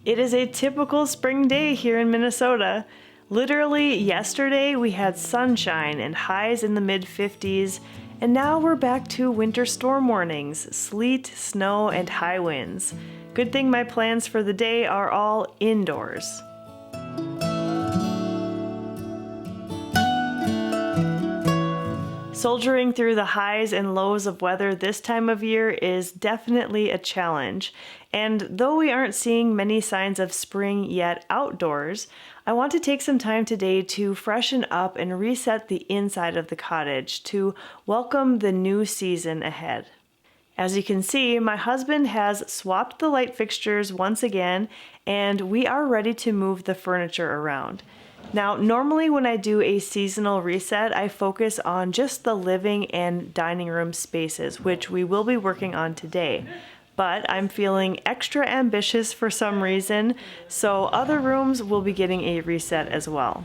It is a typical spring day here in Minnesota. Literally yesterday we had sunshine and highs in the mid-50s, and now we're back to winter storm warnings, sleet, snow, and high winds. Good thing my plans for the day are all indoors. Soldiering through the highs and lows of weather this time of year is definitely a challenge. And though we aren't seeing many signs of spring yet outdoors, I want to take some time today to freshen up and reset the inside of the cottage to welcome the new season ahead. As you can see, my husband has swapped the light fixtures once again, and we are ready to move the furniture around. Now, normally when I do a seasonal reset, I focus on just the living and dining room spaces, which we will be working on today. But I'm feeling extra ambitious for some reason, so other rooms will be getting a reset as well.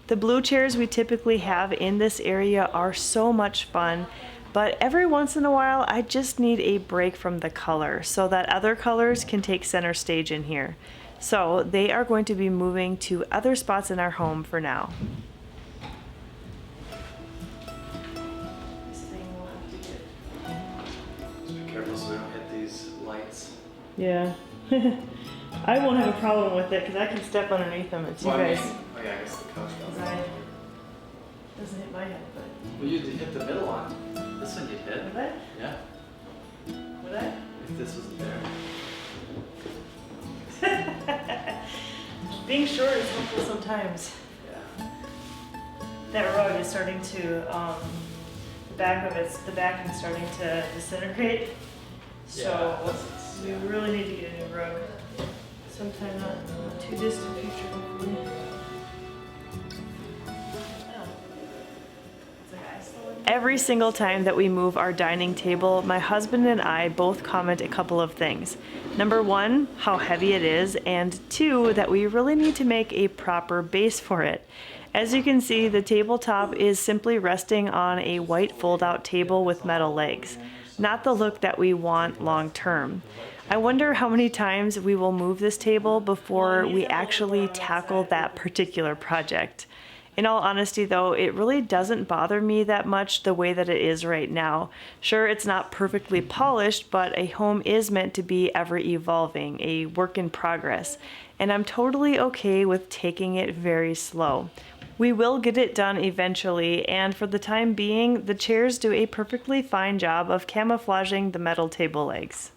The blue chairs we typically have in this area are so much fun, but every once in a while I just need a break from the color so that other colors can take center stage in here. So they are going to be moving to other spots in our home for now. This thing will have to get... Just be careful so we don't hit these lights. Yeah. I won't have a problem with it because I can step underneath them. It's you guys. Oh yeah, I guess the couch doesn't. Doesn't hit my head, but... Well, you hit the middle one. This one you'd hit. Would I? Yeah. Would I? If this wasn't there. Being short is helpful sometimes. Yeah. That rug is starting to, the backing is starting to disintegrate. So we really need to get a new rug. Sometime not too distant future, hopefully. Every single time that we move our dining table, my husband and I both comment a couple of things. Number one, how heavy it is, and two, that we really need to make a proper base for it. As you can see, the tabletop is simply resting on a white fold-out table with metal legs, not the look that we want long term. I wonder how many times we will move this table before we actually tackle that particular project. In all honesty though, it really doesn't bother me that much the way that it is right now. Sure, it's not perfectly polished, but a home is meant to be ever evolving, a work in progress, and I'm totally okay with taking it very slow. We will get it done eventually, and for the time being, the chairs do a perfectly fine job of camouflaging the metal table legs.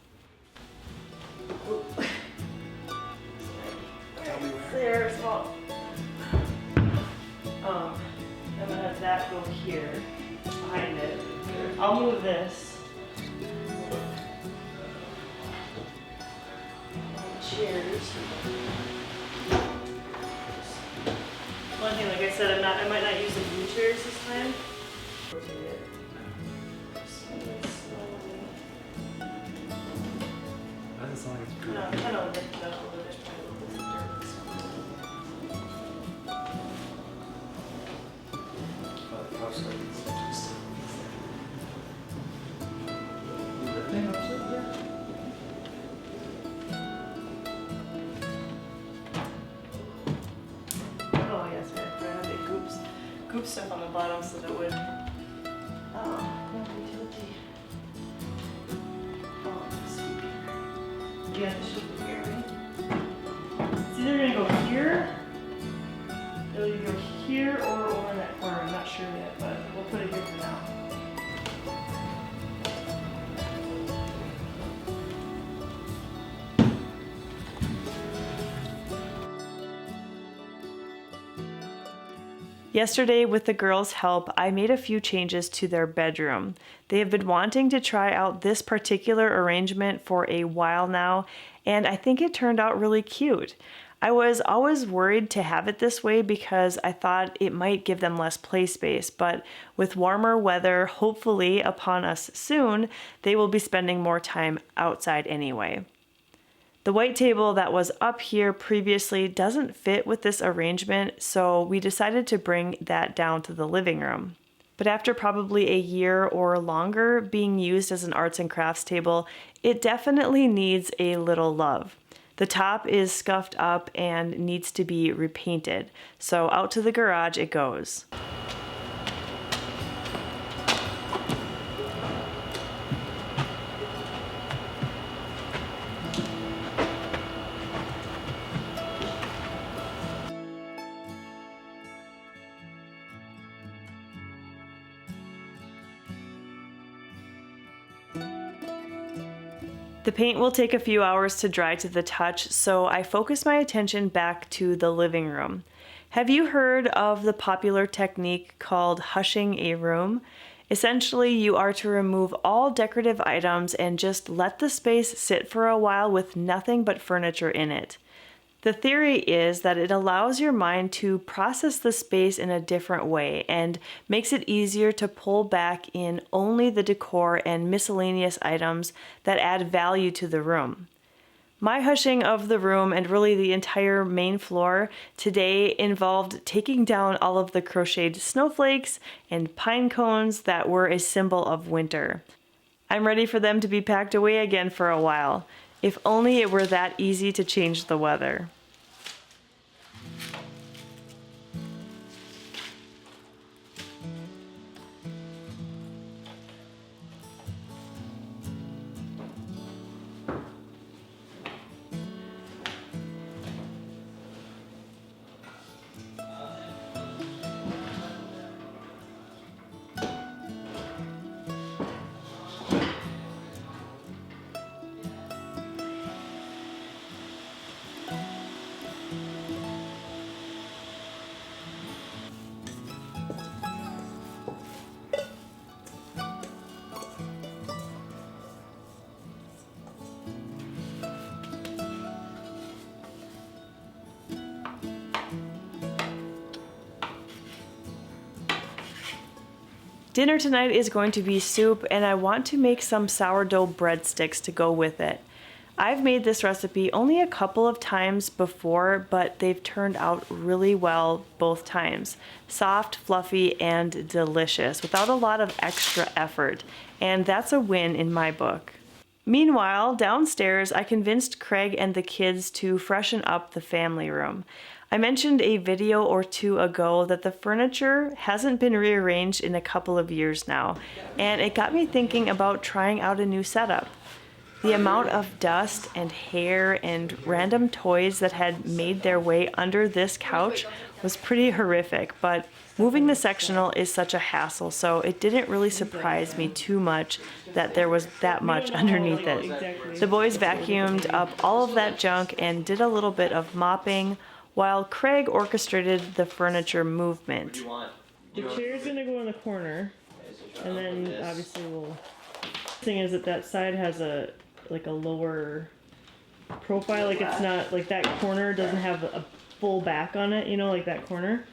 There's well. I'm gonna have that go here, behind it. I'll move this. Chairs. One thing, like I said, I might not use the blue chairs this time. That doesn't sound like it's good. No, I'm kind of lifting up a little bit, trying to look at the dirt. Oh yes, I have the goop stuff on the bottom so that would not be tilty. Oh, sweet. Yeah, this should be here, right? It's either gonna go here, it'll either go here or over in that corner. I'm not sure yet, but we'll put it here for now. Yesterday, with the girls' help, I made a few changes to their bedroom. They have been wanting to try out this particular arrangement for a while now, and I think it turned out really cute. I was always worried to have it this way because I thought it might give them less play space, but with warmer weather hopefully upon us soon, they will be spending more time outside anyway. The white table that was up here previously doesn't fit with this arrangement, so we decided to bring that down to the living room. But after probably a year or longer being used as an arts and crafts table, it definitely needs a little love. The top is scuffed up and needs to be repainted. So out to the garage it goes. The paint will take a few hours to dry to the touch, so I focus my attention back to the living room. Have you heard of the popular technique called hushing a room? Essentially, you are to remove all decorative items and just let the space sit for a while with nothing but furniture in it. The theory is that it allows your mind to process the space in a different way and makes it easier to pull back in only the decor and miscellaneous items that add value to the room. My hushing of the room and really the entire main floor today involved taking down all of the crocheted snowflakes and pine cones that were a symbol of winter. I'm ready for them to be packed away again for a while. If only it were that easy to change the weather. Dinner tonight is going to be soup, and I want to make some sourdough breadsticks to go with it. I've made this recipe only a couple of times before, but they've turned out really well both times. Soft, fluffy, and delicious without a lot of extra effort, and that's a win in my book. Meanwhile, downstairs, I convinced Craig and the kids to freshen up the family room. I mentioned a video or two ago that the furniture hasn't been rearranged in a couple of years now, and it got me thinking about trying out a new setup. The amount of dust and hair and random toys that had made their way under this couch was pretty horrific, but moving the sectional is such a hassle, so it didn't really surprise me too much that there was that much underneath it. The boys vacuumed up all of that junk and did a little bit of mopping, while Craig orchestrated the furniture movement. The chair's gonna go in the corner, and then obviously we'll... The thing is that side has a lower profile, like it's not, like that corner doesn't have a full back on it, you know, like that corner.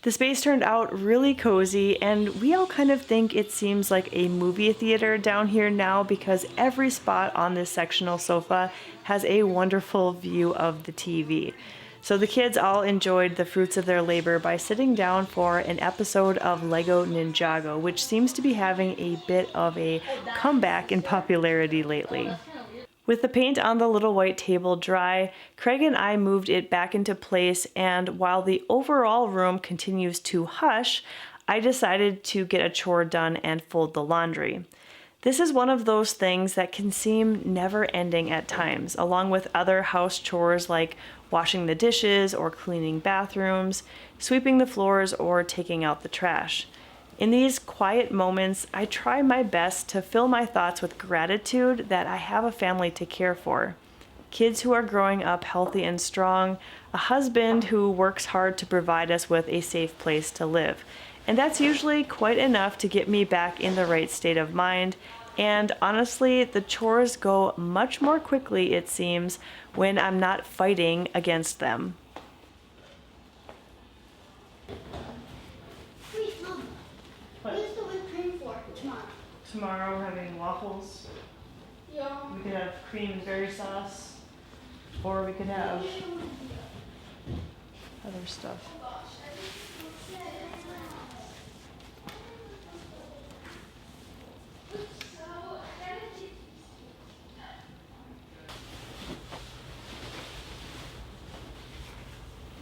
The space turned out really cozy, and we all kind of think it seems like a movie theater down here now because every spot on this sectional sofa has a wonderful view of the TV. So the kids all enjoyed the fruits of their labor by sitting down for an episode of Lego Ninjago, which seems to be having a bit of a comeback in popularity lately. With the paint on the little white table dry, Craig and I moved it back into place, and while the overall room continues to hush, I decided to get a chore done and fold the laundry. This is one of those things that can seem never-ending at times, along with other house chores like washing the dishes or cleaning bathrooms, sweeping the floors, or taking out the trash. In these quiet moments, I try my best to fill my thoughts with gratitude that I have a family to care for, kids who are growing up healthy and strong, a husband who works hard to provide us with a safe place to live. And that's usually quite enough to get me back in the right state of mind. And honestly, the chores go much more quickly, it seems, when I'm not fighting against them. What is the whipped cream for tomorrow? Tomorrow we're having waffles. Yeah. We could have cream and berry sauce, or we could have other stuff.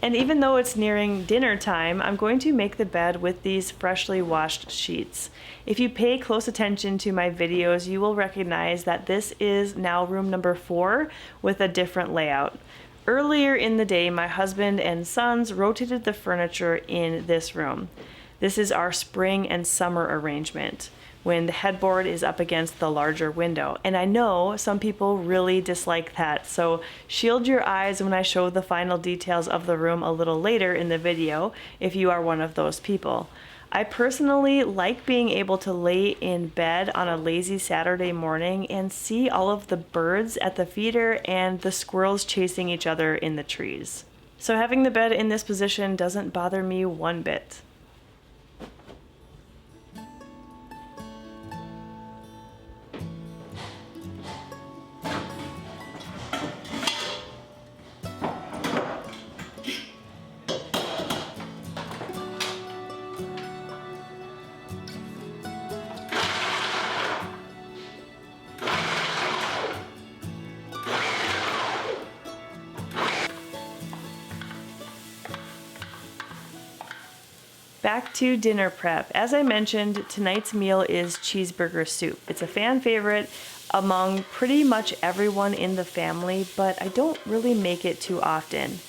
And even though it's nearing dinner time, I'm going to make the bed with these freshly washed sheets. If you pay close attention to my videos, you will recognize that this is now room number 4 with a different layout. Earlier in the day, my husband and sons rotated the furniture in this room. This is our spring and summer arrangement, when the headboard is up against the larger window. And I know some people really dislike that, so shield your eyes when I show the final details of the room a little later in the video if you are one of those people. I personally like being able to lay in bed on a lazy Saturday morning and see all of the birds at the feeder and the squirrels chasing each other in the trees. So having the bed in this position doesn't bother me one bit. Back to dinner prep. As I mentioned, tonight's meal is cheeseburger soup. It's a fan favorite among pretty much everyone in the family, but I don't really make it too often.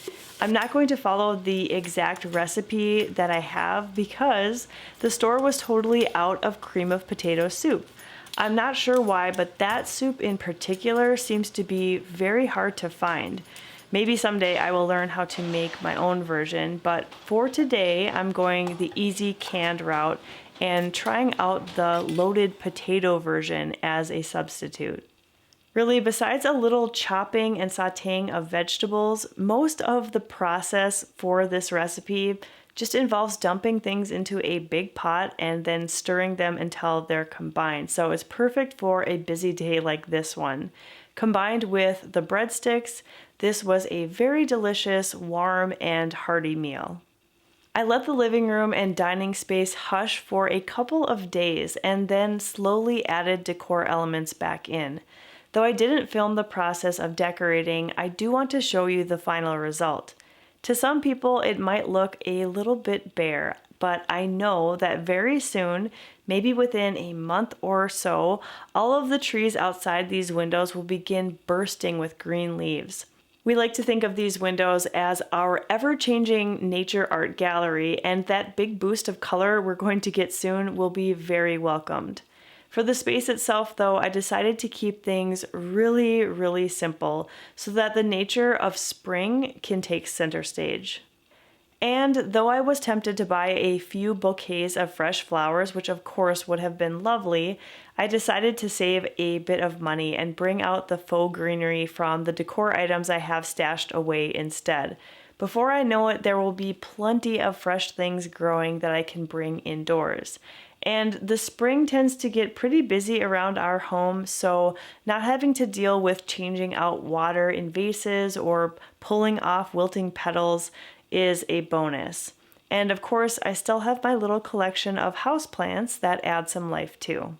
I'm not going to follow the exact recipe that I have because the store was totally out of cream of potato soup. I'm not sure why, but that soup in particular seems to be very hard to find. Maybe someday I will learn how to make my own version, but for today I'm going the easy canned route and trying out the loaded potato version as a substitute. Really, besides a little chopping and sautéing of vegetables, most of the process for this recipe just involves dumping things into a big pot and then stirring them until they're combined. So it's perfect for a busy day like this one. Combined with the breadsticks, this was a very delicious, warm, and hearty meal. I let the living room and dining space hush for a couple of days and then slowly added decor elements back in. Though I didn't film the process of decorating, I do want to show you the final result. To some people, it might look a little bit bare, but I know that very soon, maybe within a month or so, all of the trees outside these windows will begin bursting with green leaves. We like to think of these windows as our ever-changing nature art gallery, and that big boost of color we're going to get soon will be very welcomed. For the space itself, though, I decided to keep things really, really simple so that the nature of spring can take center stage. And though I was tempted to buy a few bouquets of fresh flowers, which of course would have been lovely, I decided to save a bit of money and bring out the faux greenery from the decor items I have stashed away instead. Before I know it, there will be plenty of fresh things growing that I can bring indoors. And the spring tends to get pretty busy around our home, so not having to deal with changing out water in vases or pulling off wilting petals is a bonus. And of course, I still have my little collection of houseplants that add some life too.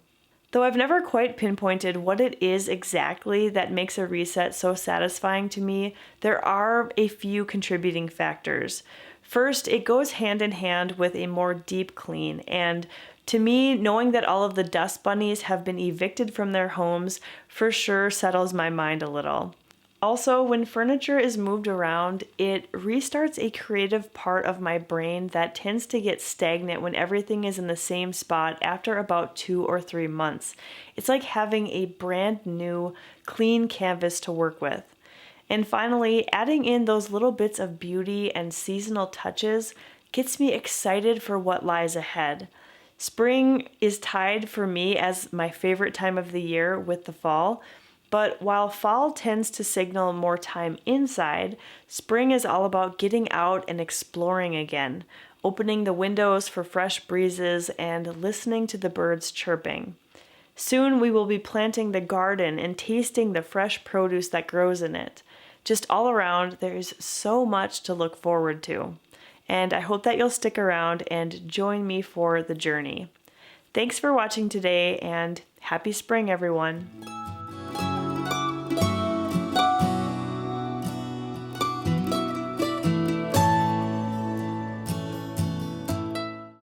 Though I've never quite pinpointed what it is exactly that makes a reset so satisfying to me, there are a few contributing factors. First, it goes hand in hand with a more deep clean, and to me, knowing that all of the dust bunnies have been evicted from their homes for sure settles my mind a little. Also, when furniture is moved around, it restarts a creative part of my brain that tends to get stagnant when everything is in the same spot after about 2 or 3 months. It's like having a brand new, clean canvas to work with. And finally, adding in those little bits of beauty and seasonal touches gets me excited for what lies ahead. Spring is tied for me as my favorite time of the year with the fall, but while fall tends to signal more time inside, spring is all about getting out and exploring again, opening the windows for fresh breezes and listening to the birds chirping. Soon we will be planting the garden and tasting the fresh produce that grows in it. Just all around, there's so much to look forward to. And I hope that you'll stick around and join me for the journey. Thanks for watching today, and happy spring, everyone.